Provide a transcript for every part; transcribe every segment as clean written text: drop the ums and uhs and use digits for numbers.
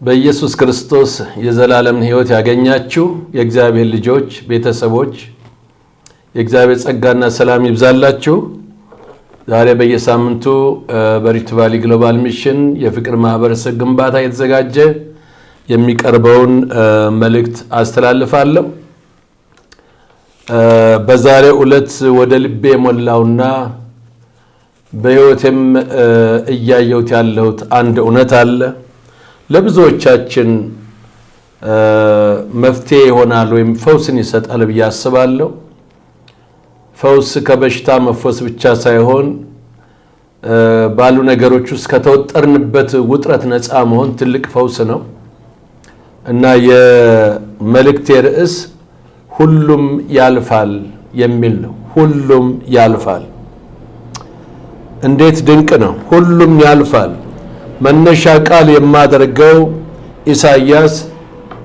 በኢየሱስ ክርስቶስ የዘላለም ሕይወት ያገኛችሁ የእግዚአብሔር ልጆች ቤተሰቦች የእግዚአብሔር ጸጋና ሰላም ይብዛላችሁ። ዛሬ በየሳምንቱ በሪፍት ቫሊ ግሎባል ሚሽን የፍቅር ማህበረሰብ ግንባታ የተዘጋጀ የሚቀርበውን መልእክት አስተላልፋለሁ። በዛሬው ዕለት ወደ ልቤ ሞላውና በሕይወቴም እያየሁት ያለሁት አንድ እውነት አለ። ለብዙዎቻችን መፍትሄ ይሆናል ወይም ፈውስን ይሰጣል ብዬ አስባለሁ። ፈውስ ከበሽታ መፈወስ ብቻ ሳይሆን ባሉ ነገሮች ውስጥ ከተወጠርንበት ውጥረት ነፃ መሆን ትልቅ ፈውስ ነው እና የመልእክቴ ርዕስ ሁሉም ያልፋል የሚል ነው። ሁሉም ያልፋል። እንዴት ድንቅ ነው! ሁሉም ያልፋል። መነሻ ቃል የማደርገው ኢሳይያስ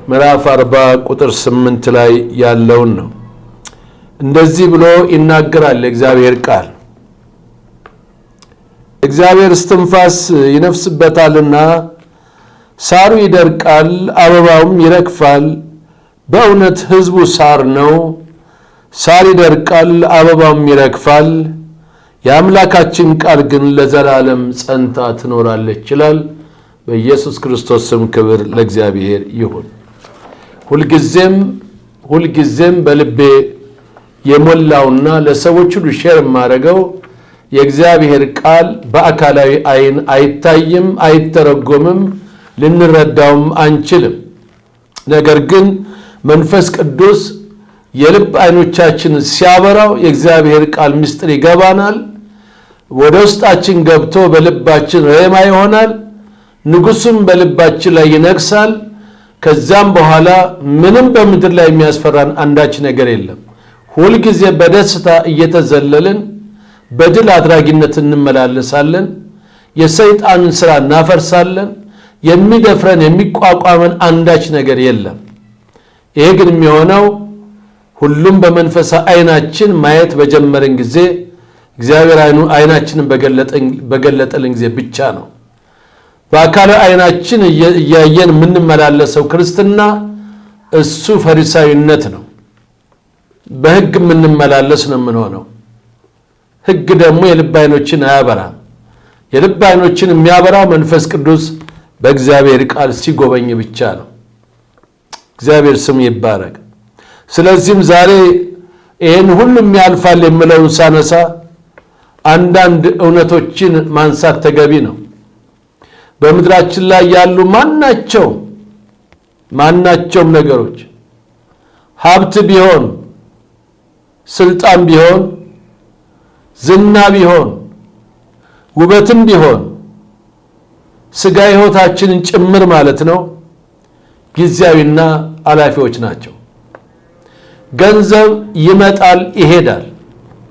ምዕራፍ 40 ቁጥር 8 ላይ ያለውን ነው። እንደዚህ ብሎ ይናገራል የእግዚአብሔር ቃል። እግዚአብሔር እስትንፋስ ይነፍስበታልና ሳሩ ይደርቃል፣ አበባውም ይረግፋል። በእውነት ሕዝቡ ሳር ነው። ሳር ይደርቃል፣ አበባውም ይረግፋል። የአምላካችን ቃል ግን ለዘላለም ጸንታ ትኖራለች ይላል። በኢየሱስ ክርስቶስ ስም ክብር ለእግዚአብሔር ይሁን። ሁልጊዜም በልቤ የሞላውና ለሰዎች ሁሉ ሼር የማደርገው የእግዚአብሔር ቃል በአካላዊ አይን አይታይም፣ አይተረጎምም፣ ልንረዳውም አንችልም። ነገር ግን መንፈስ ቅዱስ የልብ አይኖቻችንን ሲያበራው የእግዚአብሔር ቃል ምስጢር ይገባናል። ወደ ውስጣችን ገብቶ በልባችን ሬማ ይሆናል። ንጉሱም በልባችን ላይ ይነግሳል። ከዛም በኋላ ምንም በምድር ላይ የሚያስፈራን አንዳች ነገር የለም። ሁልጊዜ በደስታ እየተዘለልን በድል አድራጊነት እንመላለሳለን። የሰይጣንን ሥራ እናፈርሳለን። የሚደፍረን የሚቋቋመን አንዳች ነገር የለም። ይሄ ግን የሚሆነው ሁሉም በመንፈሳዊ አይናችን ማየት በጀመረን ጊዜ እግዚአብሔር አይናችንን በገለጠልን ጊዜ ብቻ ነው። በአካላዊ አይናችን እያየን የምንመላለሰው ክርስትና እሱ ፈሪሳዊነት ነው። በሕግ የምንመላለስ ነው የምንሆነው። ሕግ ደግሞ የልብ አይኖችን አያበራም። የልብ አይኖችን የሚያበራው መንፈስ ቅዱስ በእግዚአብሔር ቃል ሲጎበኝ ብቻ ነው። እግዚአብሔር ስም ይባረክ። ስለዚህም ዛሬ ይህን ሁሉም ያልፋል የምለውን ሳነሳ አንዳንድ እውነቶችን ማንሳት ተገቢ ነው። በምድራችን ላይ ያሉ ማናቸውም ነገሮች ሀብት ቢሆን፣ ስልጣን ቢሆን፣ ዝና ቢሆን፣ ውበትም ቢሆን፣ ስጋ ሕይወታችንን ጭምር ማለት ነው ጊዜያዊና አላፊዎች ናቸው። ገንዘብ ይመጣል ይሄዳል።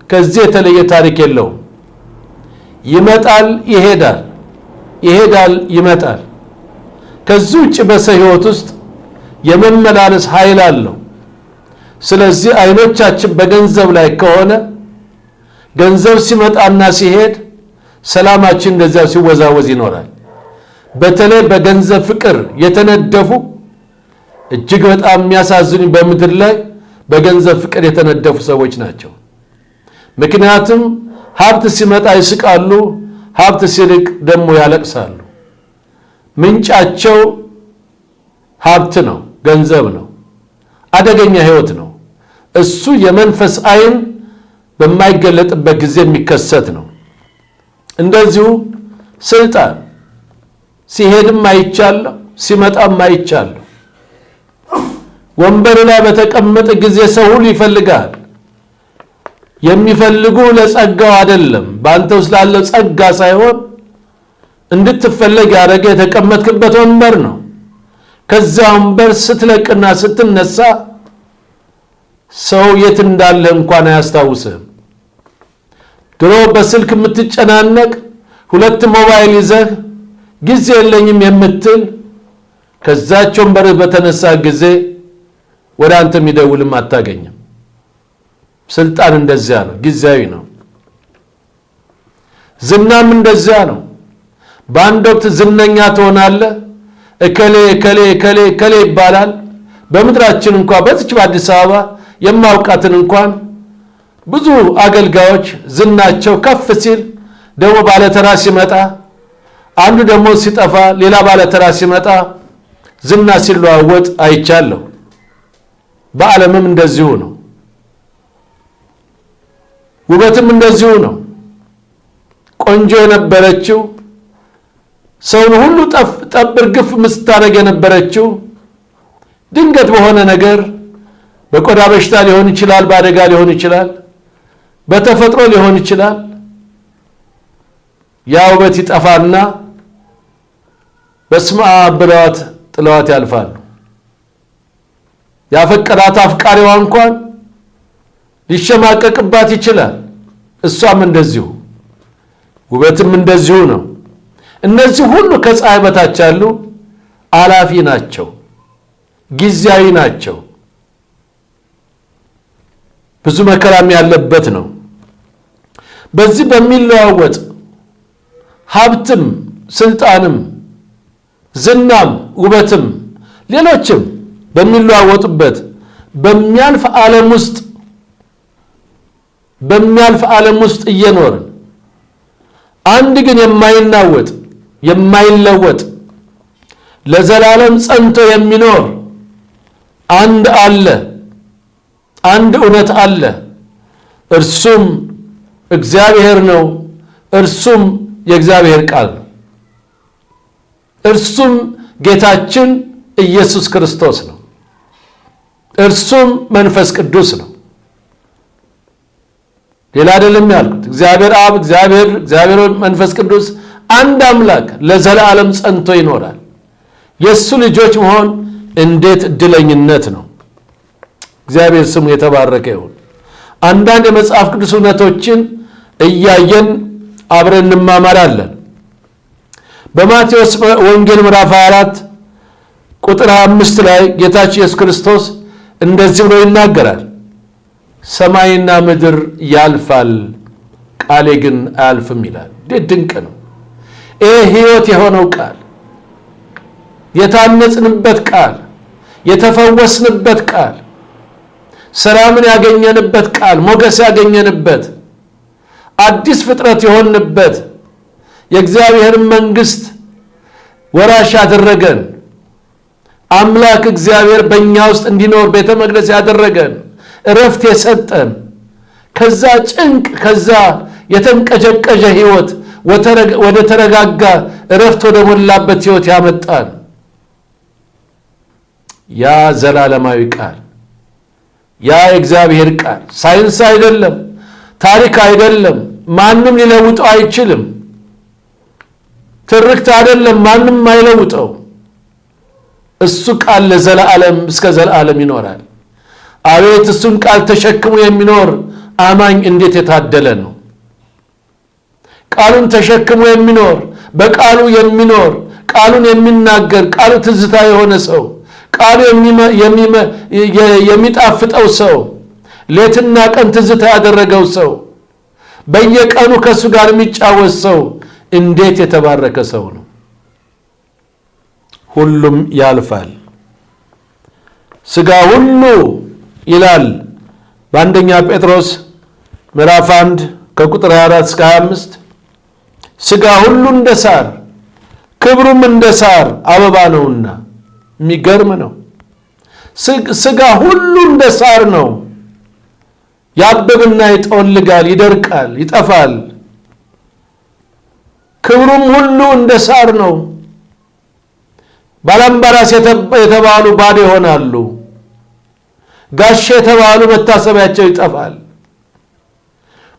ከዚህ የተለየ ታሪክ የለውም። ይመጣል ይሄዳል፣ ይሄዳል ይመጣል። ከዚህ ውጭ በሰው ሕይወት ውስጥ የመመላለስ ኃይል አለው። ስለዚህ አይኖቻችን በገንዘብ ላይ ከሆነ ገንዘብ ሲመጣና ሲሄድ ሰላማችን እንደዚያው ሲወዛወዝ ይኖራል። በተለይ በገንዘብ ፍቅር የተነደፉ እጅግ በጣም የሚያሳዝኑ በምድር ላይ በገንዘብ ፍቅር የተነደፉ ሰዎች ናቸው። ምክንያቱም ሀብት ሲመጣ ይስቃሉ፣ ሀብት ሲርቅ ደግሞ ያለቅሳሉ። ምንጫቸው ሀብት ነው፣ ገንዘብ ነው። አደገኛ ሕይወት ነው። እሱ የመንፈስ አይን በማይገለጥበት ጊዜ የሚከሰት ነው። እንደዚሁ ስልጣን ሲሄድም አይቻለሁ፣ ሲመጣም አይቻለሁ። ወንበር ላይ በተቀመጠ ጊዜ ሰው ሁሉ ይፈልጋል። የሚፈልጉ ለጸጋው አይደለም፣ በአንተ ውስጥ ላለው ጸጋ ሳይሆን እንድትፈለግ ያደረገ የተቀመጥክበት ወንበር ነው። ከዛ ወንበር ስትለቅና ስትነሳ ሰው የት እንዳለ እንኳን አያስታውስም። ድሮ በስልክ የምትጨናነቅ 2 ሞባይል ይዘህ ጊዜ የለኝም የምትል ከዛች ወንበር በተነሳ ጊዜ ወደ አንተ የሚደውልም አታገኝም። ስልጣን እንደዚያ ነው፣ ጊዜያዊ ነው። ዝናም እንደዚያ ነው። በአንድ ወቅት ዝነኛ ትሆናለህ፣ እከሌ እከሌ እከሌ እከሌ ይባላል። በምድራችን እንኳን በዚች በአዲስ አበባ የማውቃትን እንኳን ብዙ አገልጋዮች ዝናቸው ከፍ ሲል ደግሞ ባለተራ ሲመጣ፣ አንዱ ደግሞ ሲጠፋ ሌላ ባለተራ ሲመጣ ዝና ሲለዋወጥ አይቻለሁ። በዓለምም እንደዚሁ ነው። ውበትም እንደዚሁ ነው። ቆንጆ የነበረችው ሰውን ሁሉ ጠብር ግፍ ምስታረግ የነበረችው ድንገት በሆነ ነገር በቆዳ በሽታ ሊሆን ይችላል፣ በአደጋ ሊሆን ይችላል፣ በተፈጥሮ ሊሆን ይችላል። ያ ውበት ይጠፋና በስመ አብ ብለዋት ጥለዋት ያልፋሉ። ያፈቀራት አፍቃሪዋ እንኳን ሊሸማቀቅባት ይችላል። እሷም እንደዚሁ፣ ውበትም እንደዚሁ ነው። እነዚህ ሁሉ ከፀሐይ በታች ያሉ አላፊ ናቸው፣ ጊዜያዊ ናቸው። ብዙ መከራም ያለበት ነው። በዚህ በሚለዋወጥ ሀብትም ስልጣንም ዝናም ውበትም ሌሎችም በሚለዋወጡበት በሚያልፍ ዓለም ውስጥ እየኖርን አንድ ግን የማይናወጥ የማይለወጥ ለዘላለም ጸንቶ የሚኖር አንድ አለ፣ አንድ እውነት አለ። እርሱም እግዚአብሔር ነው። እርሱም የእግዚአብሔር ቃል ነው። እርሱም ጌታችን ኢየሱስ ክርስቶስ ነው። እርሱም መንፈስ ቅዱስ ነው። ሌላ አይደለም ያልኩት። እግዚአብሔር አብ፣ እግዚአብሔር መንፈስ ቅዱስ አንድ አምላክ ለዘላለም ጸንቶ ይኖራል። የእሱ ልጆች መሆን እንዴት እድለኝነት ነው! እግዚአብሔር ስሙ የተባረከ ይሁን። አንዳንድ የመጽሐፍ ቅዱስ እውነቶችን እያየን አብረን እንማማራለን። በማቴዎስ ወንጌል ምዕራፍ 24 ቁጥር 25 ላይ ጌታችን ኢየሱስ ክርስቶስ እንደዚህ ብሎ ይናገራል። ሰማይና ምድር ያልፋል፣ ቃሌ ግን አያልፍም ይላል። እንዴት ድንቅ ነው! ይህ ሕይወት የሆነው ቃል፣ የታነጽንበት ቃል፣ የተፈወስንበት ቃል፣ ሰላምን ያገኘንበት ቃል፣ ሞገስ ያገኘንበት፣ አዲስ ፍጥረት የሆንበት፣ የእግዚአብሔርን መንግሥት ወራሽ ያደረገን አምላክ እግዚአብሔር በእኛ ውስጥ እንዲኖር ቤተ መቅደስ ያደረገን፣ እረፍት የሰጠን፣ ከዛ ጭንቅ ከዛ የተንቀዠቀዠ ሕይወት ወደ ተረጋጋ እረፍት ወደ ሞላበት ሕይወት ያመጣን ያ ዘላለማዊ ቃል፣ ያ የእግዚአብሔር ቃል ሳይንስ አይደለም፣ ታሪክ አይደለም፣ ማንም ሊለውጠው አይችልም። ትርክት አይደለም፣ ማንም አይለውጠው። እሱ ቃል ለዘላለም እስከ ዘላለም ይኖራል። አቤት እሱን ቃል ተሸክሞ የሚኖር አማኝ እንዴት የታደለ ነው! ቃሉን ተሸክሞ የሚኖር፣ በቃሉ የሚኖር፣ ቃሉን የሚናገር፣ ቃሉ ትዝታ የሆነ ሰው፣ ቃሉ የሚጣፍጠው ሰው፣ ሌትና ቀን ትዝታ ያደረገው ሰው፣ በየቀኑ ከእሱ ጋር የሚጫወት ሰው እንዴት የተባረከ ሰው ነው! ሁሉም ያልፋል፣ ሥጋ ሁሉ ይላል በአንደኛ ጴጥሮስ ምዕራፍ 1 ከቁጥር 24 እስከ 25 ሥጋ ሁሉ እንደ ሳር ክብሩም እንደ ሳር አበባ ነውና። የሚገርም ነው። ሥጋ ሁሉ እንደ ሳር ነው። ያብብና ይጠወልጋል፣ ይደርቃል፣ ይጠፋል። ክብሩም ሁሉ እንደ ሳር ነው። ባላምባራስ የተባሉ ባዶ ይሆናሉ። ጋሻ የተባሉ መታሰቢያቸው ይጠፋል።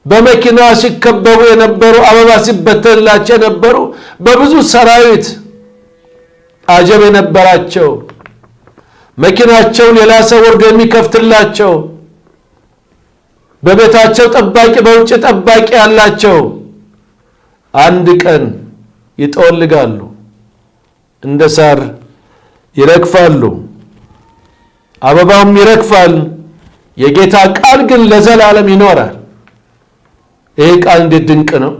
በመኪና ሲከበቡ የነበሩ፣ አበባ ሲበተንላቸው የነበሩ፣ በብዙ ሰራዊት አጀብ የነበራቸው፣ መኪናቸው ሌላ ሰው ወርዶ የሚከፍትላቸው፣ በቤታቸው ጠባቂ በውጭ ጠባቂ ያላቸው አንድ ቀን ይጠወልጋሉ፣ እንደ ሳር ይረግፋሉ። አበባውም ይረግፋል፣ የጌታ ቃል ግን ለዘላለም ይኖራል። ይሄ ቃል እንዴት ድንቅ ነው!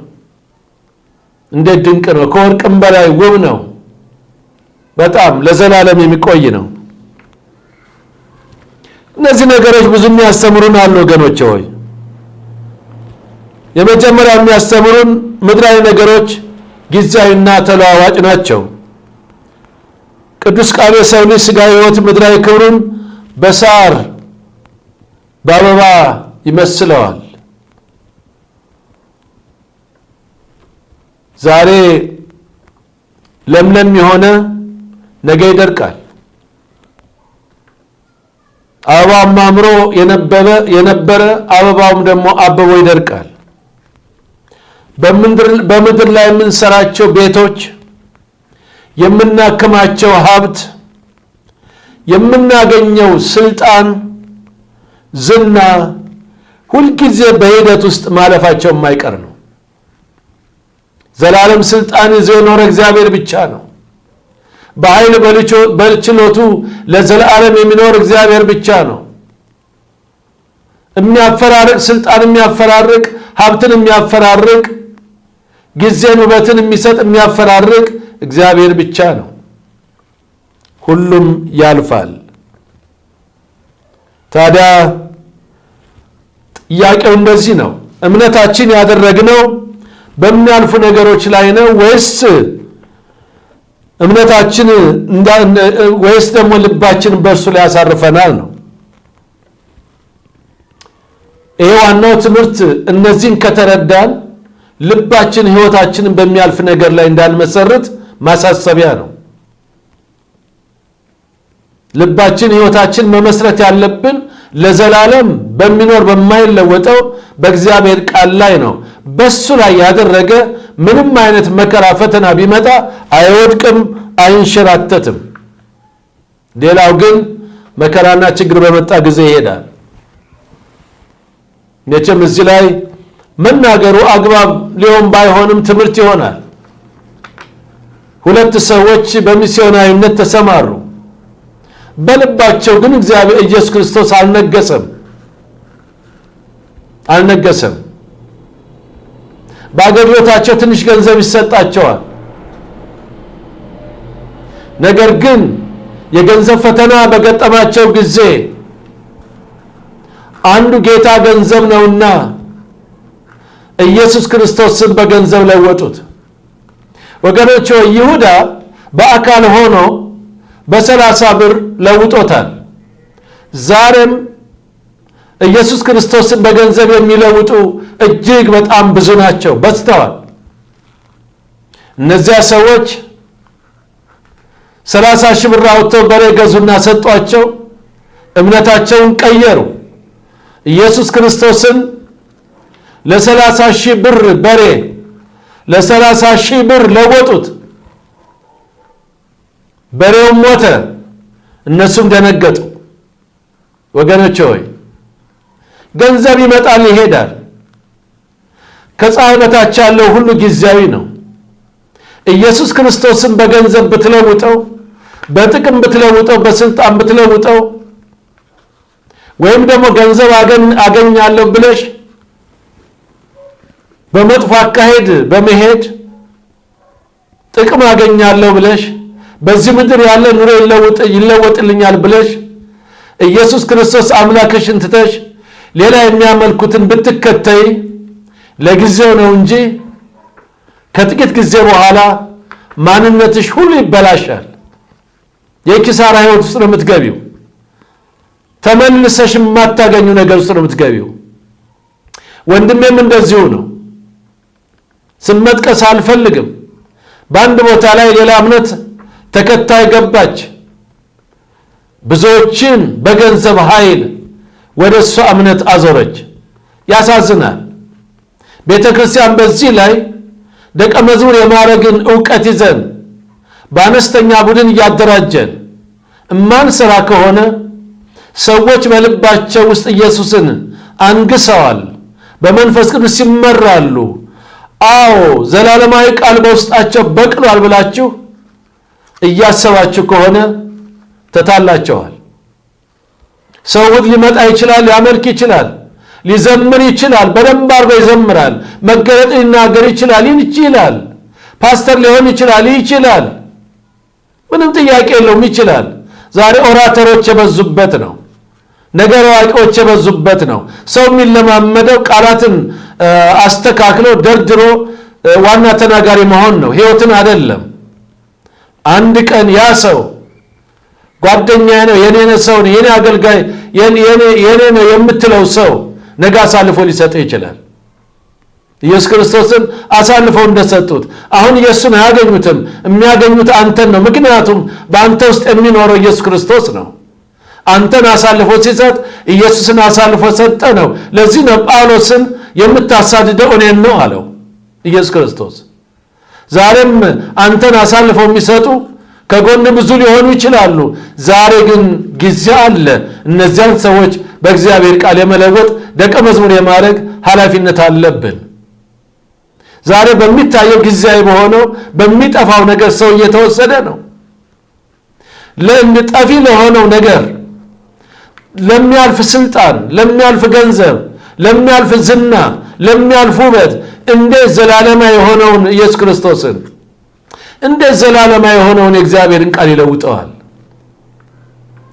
እንዴት ድንቅ ነው! ከወርቅም በላይ ውብ ነው። በጣም ለዘላለም የሚቆይ ነው። እነዚህ ነገሮች ብዙ የሚያስተምሩን አሉ ወገኖቼ ሆይ። የመጀመሪያ የሚያስተምሩን ምድራዊ ነገሮች ጊዜያዊና ተለዋዋጭ ናቸው። ቅዱስ ቃሉ የሰው ልጅ ሥጋዊ ሕይወት ምድራዊ ክብሩን በሳር በአበባ ይመስለዋል። ዛሬ ለምለም የሆነ ነገ ይደርቃል። አበባም አምሮ የነበረ አበባውም ደግሞ አብቦ ይደርቃል። በምድር ላይ የምንሰራቸው ቤቶች፣ የምናከማቸው ሀብት፣ የምናገኘው ስልጣን፣ ዝና ሁልጊዜ በሂደት ውስጥ ማለፋቸው የማይቀር ነው። ዘላለም ስልጣን ይዞ የኖረ እግዚአብሔር ብቻ ነው። በኃይል በችሎቱ ለዘላለም የሚኖር እግዚአብሔር ብቻ ነው። የሚያፈራርቅ ስልጣን የሚያፈራርቅ ሀብትን የሚያፈራርቅ ጊዜን ውበትን የሚሰጥ የሚያፈራርቅ እግዚአብሔር ብቻ ነው። ሁሉም ያልፋል። ታዲያ ጥያቄው እንደዚህ ነው። እምነታችን ያደረግነው በሚያልፉ ነገሮች ላይ ነው ወይስ እምነታችን ወይስ ደግሞ ልባችን በእርሱ ላይ ያሳርፈናል ነው? ይሄ ዋናው ትምህርት። እነዚህን ከተረዳን ልባችን ሕይወታችንን በሚያልፍ ነገር ላይ እንዳንመሰርት ማሳሰቢያ ነው። ልባችን ሕይወታችን መመስረት ያለብን ለዘላለም በሚኖር በማይለወጠው በእግዚአብሔር ቃል ላይ ነው። በሱ ላይ ያደረገ ምንም አይነት መከራ ፈተና ቢመጣ አይወድቅም፣ አይንሸራተትም። ሌላው ግን መከራና ችግር በመጣ ጊዜ ይሄዳል። መቼም እዚህ ላይ መናገሩ አግባብ ሊሆን ባይሆንም ትምህርት ይሆናል። ሁለት ሰዎች በሚስዮናዊነት ተሰማሩ። በልባቸው ግን እግዚአብሔር ኢየሱስ ክርስቶስ አልነገሰም። በአገልግሎታቸው ትንሽ ገንዘብ ይሰጣቸዋል። ነገር ግን የገንዘብ ፈተና በገጠማቸው ጊዜ አንዱ ጌታ ገንዘብ ነውና ኢየሱስ ክርስቶስን በገንዘብ ለወጡት። ወገኖች ሆይ ይሁዳ በአካል ሆኖ በ30 ብር ለውጦታል። ዛሬም ኢየሱስ ክርስቶስን በገንዘብ የሚለውጡ እጅግ በጣም ብዙ ናቸው፣ በዝተዋል። እነዚያ ሰዎች 30 ሺህ ብር አውጥተው በሬ ገዙና ሰጧቸው። እምነታቸውን ቀየሩ። ኢየሱስ ክርስቶስን ለ30 ሺህ ብር በሬ ለ30 ሺህ ብር ለወጡት። በሬውም ሞተ፣ እነሱም ደነገጡ። ወገኖች ሆይ ገንዘብ ይመጣል ይሄዳል። ከፀሐይ በታች ያለው ሁሉ ጊዜያዊ ነው። ኢየሱስ ክርስቶስን በገንዘብ ብትለውጠው፣ በጥቅም ብትለውጠው፣ በስልጣን ብትለውጠው ወይም ደግሞ ገንዘብ አገኛለሁ ብለሽ በመጥፎ አካሄድ በመሄድ ጥቅም አገኛለሁ ብለሽ በዚህ ምድር ያለ ኑሮ ይለወጥልኛል ብለሽ ኢየሱስ ክርስቶስ አምላክሽን ትተሽ ሌላ የሚያመልኩትን ብትከተይ ለጊዜው ነው እንጂ ከጥቂት ጊዜ በኋላ ማንነትሽ ሁሉ ይበላሻል። የኪሳራ ሕይወት ውስጥ ነው የምትገቢው። ተመልሰሽ የማታገኙ ነገር ውስጥ ነው የምትገቢው። ወንድሜም እንደዚሁ ነው። ስም መጥቀስ አልፈልግም። በአንድ ቦታ ላይ ሌላ እምነት ተከታይ ገባች። ብዙዎችን በገንዘብ ኃይል ወደ እሷ እምነት አዞረች። ያሳዝናል። ቤተ ክርስቲያን በዚህ ላይ ደቀ መዝሙር የማድረግን ዕውቀት ይዘን በአነስተኛ ቡድን እያደራጀን እማንሰራ ከሆነ ሰዎች በልባቸው ውስጥ ኢየሱስን አንግሰዋል፣ በመንፈስ ቅዱስ ይመራሉ፣ አዎ ዘላለማዊ ቃል በውስጣቸው በቅሏል ብላችሁ እያሰባችሁ ከሆነ ተታላችኋል። ሰው ሊመጣ ይችላል፣ ሊያመልክ ይችላል፣ ሊዘምር ይችላል፣ በደንብ አድርጎ ይዘምራል፣ መገለጥ ሊናገር ይችላል፣ ይችላል፣ ፓስተር ሊሆን ይችላል፣ ይችላል። ምንም ጥያቄ የለውም ይችላል። ዛሬ ኦራተሮች የበዙበት ነው። ነገር አዋቂዎች የበዙበት ነው። ሰው የሚለማመደው ቃላትን አስተካክሎ ደርድሮ ዋና ተናጋሪ መሆን ነው፣ ህይወትን አይደለም። አንድ ቀን ያ ሰው ጓደኛዬ ነው፣ የኔ ሰው ነው፣ የኔ አገልጋይ፣ የኔ ነው የምትለው ሰው ነገ አሳልፎ ሊሰጥ ይችላል። ኢየሱስ ክርስቶስን አሳልፈው እንደሰጡት አሁን ኢየሱስን አያገኙትም። የሚያገኙት አንተን ነው። ምክንያቱም በአንተ ውስጥ የሚኖረው ኢየሱስ ክርስቶስ ነው። አንተን አሳልፎ ሲሰጥ ኢየሱስን አሳልፎ ሰጠ ነው። ለዚህ ነው ጳውሎስን የምታሳድደው እኔን ነው አለው ኢየሱስ ክርስቶስ። ዛሬም አንተን አሳልፈው የሚሰጡ ከጎን ብዙ ሊሆኑ ይችላሉ። ዛሬ ግን ጊዜ አለ እነዚያን ሰዎች በእግዚአብሔር ቃል የመለወጥ ደቀ መዝሙር የማድረግ ኃላፊነት አለብን። ዛሬ በሚታየው ጊዜያዊ በሆነው በሚጠፋው ነገር ሰው እየተወሰደ ነው። ለጠፊ ለሆነው ነገር፣ ለሚያልፍ ስልጣን፣ ለሚያልፍ ገንዘብ፣ ለሚያልፍ ዝና፣ ለሚያልፍ ውበት እንዴት ዘላለማዊ የሆነውን ኢየሱስ ክርስቶስን እንዴት ዘላለማዊ የሆነውን የእግዚአብሔርን ቃል ይለውጠዋል?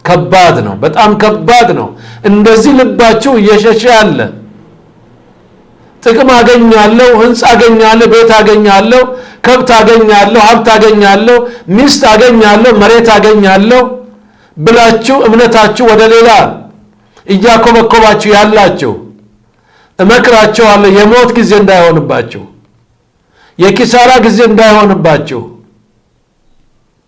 ከባድ ነው፣ በጣም ከባድ ነው። እንደዚህ ልባችሁ እየሸሸ ያለ ጥቅም አገኛለሁ፣ ህንፃ አገኛለሁ፣ ቤት አገኛለሁ፣ ከብት አገኛለሁ፣ ሀብት አገኛለሁ፣ ሚስት አገኛለሁ፣ መሬት አገኛለሁ ብላችሁ እምነታችሁ ወደ ሌላ እያኮበኮባችሁ ያላችሁ እመክራችኋለሁ፣ የሞት ጊዜ እንዳይሆንባችሁ፣ የኪሳራ ጊዜ እንዳይሆንባችሁ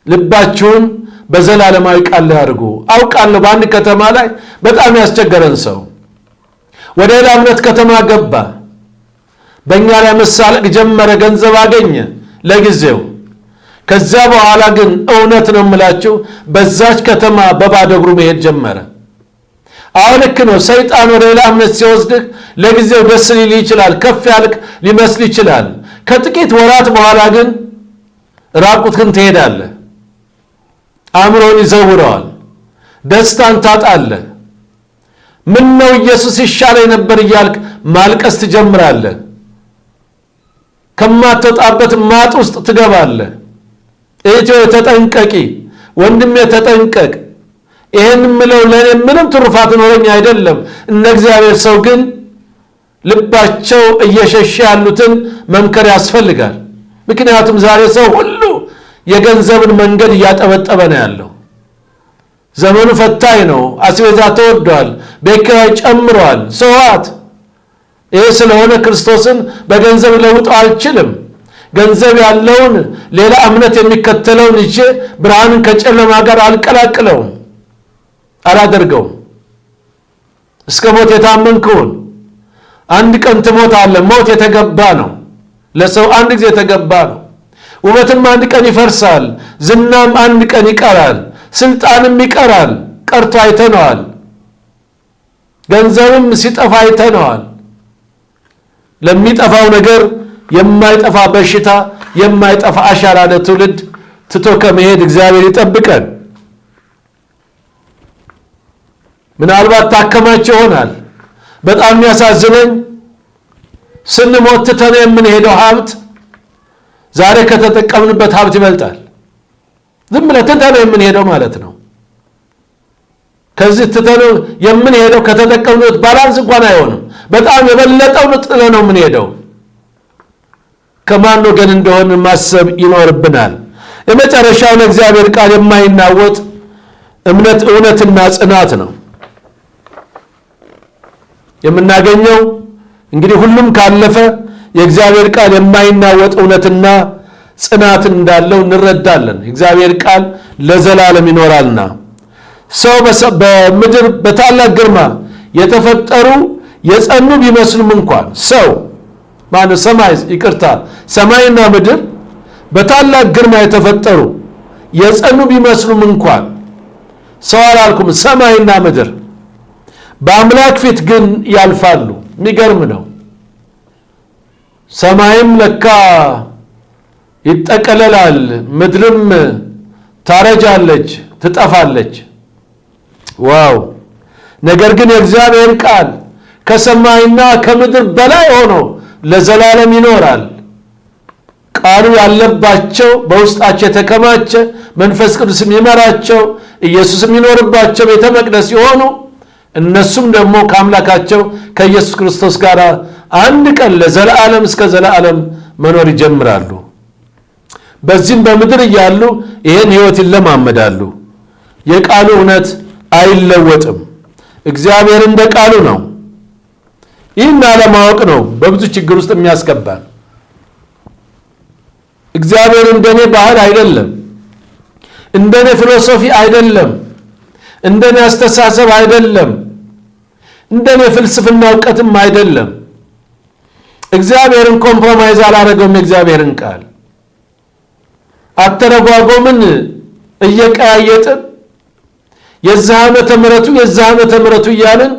ልባችሁን በዘላለማዊ ቃል ላይ አድርጉ። አውቃለሁ በአንድ ከተማ ላይ በጣም ያስቸገረን ሰው ወደ ሌላ እምነት ከተማ ገባ። በእኛ ላይ መሳለቅ ጀመረ። ገንዘብ አገኘ ለጊዜው። ከዛ በኋላ ግን እውነት ነው የምላችሁ በዛች ከተማ በባዶ እግሩ መሄድ ጀመረ። አሁን ልክ ነው። ሰይጣን ወደ ሌላ እምነት ሲወስድህ ለጊዜው ደስ ሊል ይችላል፣ ከፍ ያልክ ሊመስል ይችላል። ከጥቂት ወራት በኋላ ግን ራቁትህን ትሄዳለህ። አእምሮን ይዘውረዋል። ደስታን ታጣለህ። ምን ነው ኢየሱስ ይሻለኝ ነበር እያልክ ማልቀስ ትጀምራለህ። ከማትወጣበት ማጥ ውስጥ ትገባለህ። እህቴ ተጠንቀቂ፣ ወንድሜ ተጠንቀቅ። ይሄን ምለው ለኔ ምንም ትሩፋት ኖረኝ አይደለም። እነ እግዚአብሔር ሰው ግን ልባቸው እየሸሸ ያሉትን መምከር ያስፈልጋል። ምክንያቱም ዛሬ ሰው ሁሉ የገንዘብን መንገድ እያጠበጠበ ነው ያለው። ዘመኑ ፈታኝ ነው። አስቤዛ ተወዷል፣ ቤት ኪራይ ጨምሯል። ሰዋት ይሄ ስለሆነ ክርስቶስን በገንዘብ ለውጠው አልችልም። ገንዘብ ያለውን ሌላ እምነት የሚከተለውን ይዤ ብርሃንን ከጨለማ ጋር አልቀላቅለውም፣ አላደርገውም። እስከ ሞት የታመንክውን አንድ ቀን ትሞታለህ። ሞት የተገባ ነው ለሰው፣ አንድ ጊዜ የተገባ ነው። ውበትም አንድ ቀን ይፈርሳል፣ ዝናም አንድ ቀን ይቀራል፣ ስልጣንም ይቀራል። ቀርቶ አይተነዋል። ገንዘብም ሲጠፋ አይተነዋል። ለሚጠፋው ነገር የማይጠፋ በሽታ፣ የማይጠፋ አሻራ ለትውልድ ትቶ ከመሄድ እግዚአብሔር ይጠብቀን። ምናልባት ታከማቸው ይሆናል። በጣም የሚያሳዝነኝ ስንሞት ትተነው የምንሄደው ሀብት ዛሬ ከተጠቀምንበት ሀብት ይበልጣል። ዝም ብለን ትተነው የምንሄደው ማለት ነው። ከዚህ ትተነው የምንሄደው ከተጠቀምንበት ባላንስ እንኳን አይሆንም። በጣም የበለጠውን ጥለን ነው የምንሄደው። ከማን ወገን እንደሆነ ማሰብ ይኖርብናል። የመጨረሻው ለእግዚአብሔር ቃል የማይናወጥ እምነት፣ እውነትና ጽናት ነው የምናገኘው። እንግዲህ ሁሉም ካለፈ የእግዚአብሔር ቃል የማይናወጥ እውነትና ጽናት እንዳለው እንረዳለን። የእግዚአብሔር ቃል ለዘላለም ይኖራልና ሰው በምድር በታላቅ ግርማ የተፈጠሩ የጸኑ ቢመስሉም እንኳን ሰማይና ምድር በታላቅ ግርማ የተፈጠሩ የጸኑ ቢመስሉም እንኳን ሰው አላልኩም፣ ሰማይና ምድር በአምላክ ፊት ግን ያልፋሉ። የሚገርም ነው። ሰማይም ለካ ይጠቀለላል፣ ምድርም ታረጃለች፣ ትጠፋለች። ዋው! ነገር ግን የእግዚአብሔር ቃል ከሰማይና ከምድር በላይ ሆኖ ለዘላለም ይኖራል። ቃሉ ያለባቸው በውስጣቸው የተከማቸ መንፈስ ቅዱስ የሚመራቸው ኢየሱስ የሚኖርባቸው ቤተ መቅደስ የሆኑ እነሱም ደግሞ ከአምላካቸው ከኢየሱስ ክርስቶስ ጋር አንድ ቀን ለዘላለም እስከ ዘላለም መኖር ይጀምራሉ። በዚህም በምድር እያሉ ይህን ሕይወት ይለማመዳሉ። የቃሉ እውነት አይለወጥም። እግዚአብሔር እንደ ቃሉ ነው። ይህን አለማወቅ ነው በብዙ ችግር ውስጥ የሚያስገባን። እግዚአብሔር እንደኔ ባህል አይደለም፣ እንደኔ ፊሎሶፊ አይደለም፣ እንደኔ አስተሳሰብ አይደለም፣ እንደኔ ፍልስፍና እውቀትም አይደለም። እግዚአብሔርን ኮምፕሮማይዝ አላደረገውም። የእግዚአብሔርን ቃል አተረጓጎምን እየቀያየጥን የዚህ ዓመተ ምሕረቱ እያልን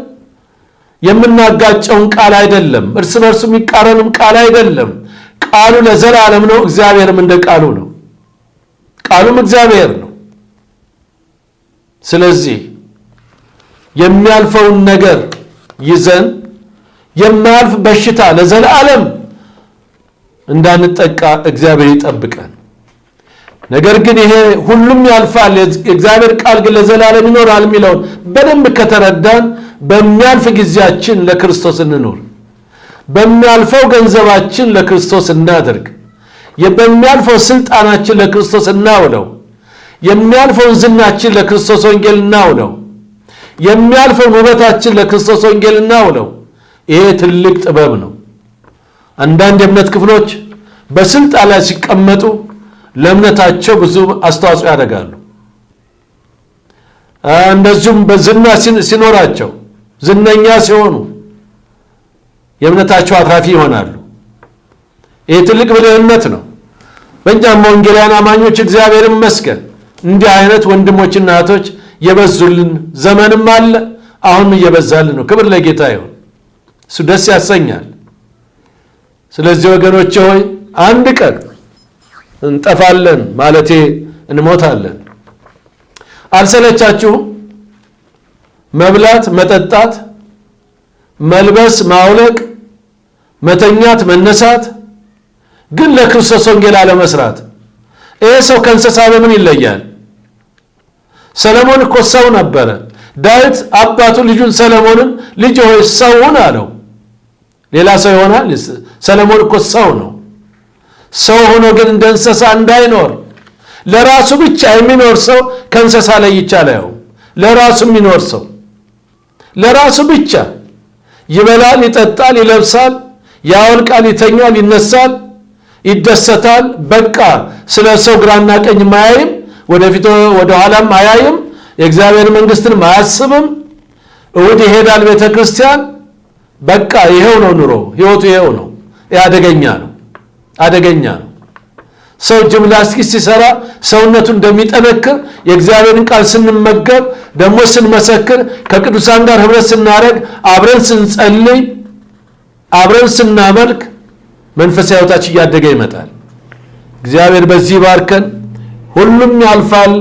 የምናጋጨውን ቃል አይደለም። እርስ በርሱ የሚቃረንም ቃል አይደለም። ቃሉ ለዘላለም ነው። እግዚአብሔርም እንደ ቃሉ ነው። ቃሉም እግዚአብሔር ነው። ስለዚህ የሚያልፈውን ነገር ይዘን የማያልፍ በሽታ ለዘላለም እንዳንጠቃ እግዚአብሔር ይጠብቀን። ነገር ግን ይሄ ሁሉም ያልፋል፣ የእግዚአብሔር ቃል ግን ለዘላለም ይኖራል የሚለውን በደንብ ከተረዳን በሚያልፍ ጊዜያችን ለክርስቶስ እንኖር፣ በሚያልፈው ገንዘባችን ለክርስቶስ እናድርግ፣ በሚያልፈው ስልጣናችን ለክርስቶስ እናውለው፣ የሚያልፈውን ዝናችን ለክርስቶስ ወንጌል እናውለው፣ የሚያልፈውን ውበታችን ለክርስቶስ ወንጌል እናውለው። ይሄ ትልቅ ጥበብ ነው። አንዳንድ የእምነት ክፍሎች በስልጣን ላይ ሲቀመጡ ለእምነታቸው ብዙ አስተዋጽኦ ያደርጋሉ። እንደዚሁም በዝና ሲኖራቸው ዝነኛ ሲሆኑ የእምነታቸው አትራፊ ይሆናሉ። ይህ ትልቅ ብልህነት ነው። በእኛም ወንጌላውያን አማኞች እግዚአብሔር ይመስገን እንዲህ አይነት ወንድሞችና እህቶች የበዙልን ዘመንም አለ፣ አሁንም እየበዛልን ነው። ክብር ለጌታ ይሁን። እሱ ደስ ያሰኛል። ስለዚህ ወገኖቼ ሆይ አንድ ቀን እንጠፋለን ማለቴ እንሞታለን። አልሰለቻችሁም? መብላት፣ መጠጣት፣ መልበስ፣ ማውለቅ፣ መተኛት፣ መነሳት፣ ግን ለክርስቶስ ወንጌል አለመስራት። ይሄ ሰው ከእንስሳ በምን ይለያል? ሰለሞን እኮ ሰው ነበረ። ዳዊት አባቱ ልጁን ሰለሞንን ልጅ ሆይ ሰው ሁን አለው። ሌላ ሰው ይሆናል? ሰለሞን እኮ ሰው ነው። ሰው ሆኖ ግን እንደ እንስሳ እንዳይኖር፣ ለራሱ ብቻ የሚኖር ሰው ከእንስሳ ላይ ይቻላል። ለራሱ የሚኖር ሰው ለራሱ ብቻ ይበላል፣ ይጠጣል፣ ይለብሳል፣ ያወልቃል፣ ይተኛል፣ ይነሳል፣ ይደሰታል። በቃ ስለ ሰው ግራና ቀኝ ማያይም፣ ወደፊት ወደ ኋላም አያይም፣ የእግዚአብሔር መንግስትን አያስብም። እሑድ ይሄዳል ቤተ ክርስቲያን። በቃ ይሄው ነው ኑሮ፣ ህይወቱ ይሄው ነው። አደገኛ ነው፣ አደገኛ ነው። ሰው ጂምናስቲክስ ሲሰራ ሰውነቱ እንደሚጠነክር የእግዚአብሔርን ቃል ስንመገብ ደግሞ ስንመሰክር ከቅዱሳን ጋር ህብረት ስናደርግ አብረን ስንጸልይ አብረን ስናመልክ መንፈሳዊ ህይወታችን እያደገ ይመጣል። እግዚአብሔር በዚህ ባርከን። ሁሉም ያልፋል፣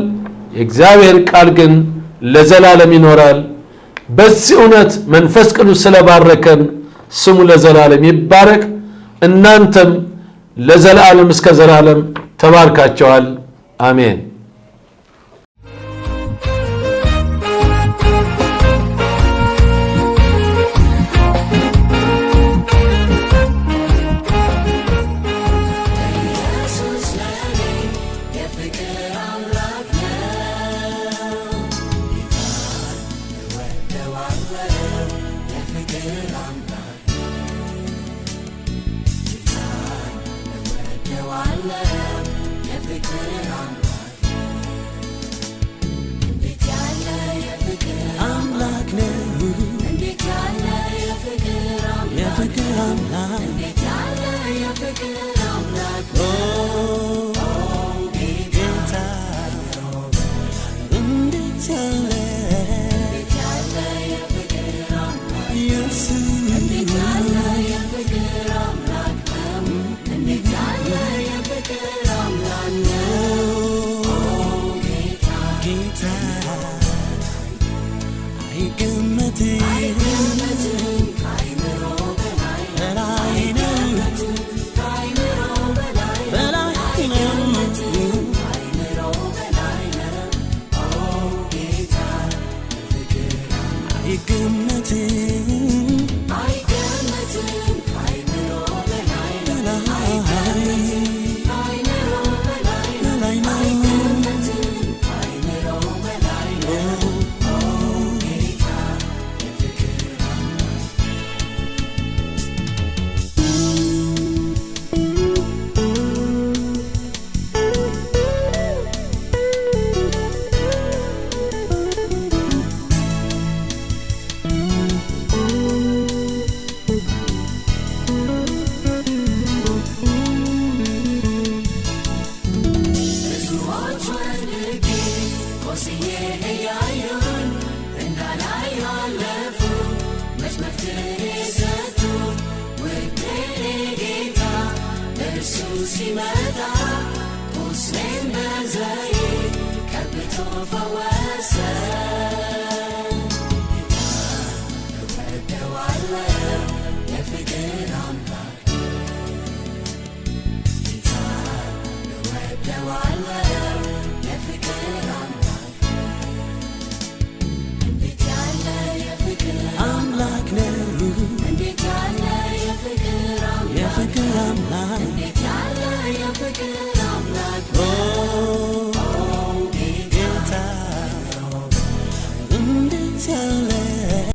የእግዚአብሔር ቃል ግን ለዘላለም ይኖራል። በዚህ እውነት መንፈስ ቅዱስ ስለባረከን ስሙ ለዘላለም ይባረክ። እናንተም ለዘላለም እስከ ዘላለም ተባርካቸዋል። አሜን። በላይ ሲመጣ ቁስሌን በዘይት ቀብቶ ፈወሰኝ። ጌታ እወደዋለሁ የፍቅር አምላክ ጌታ እወደዋለሁ የፍቅር አምላክ እንዴት ያለ የፍቅር አምላክ ነው እንዴት ያለ የፍቅር አምላክ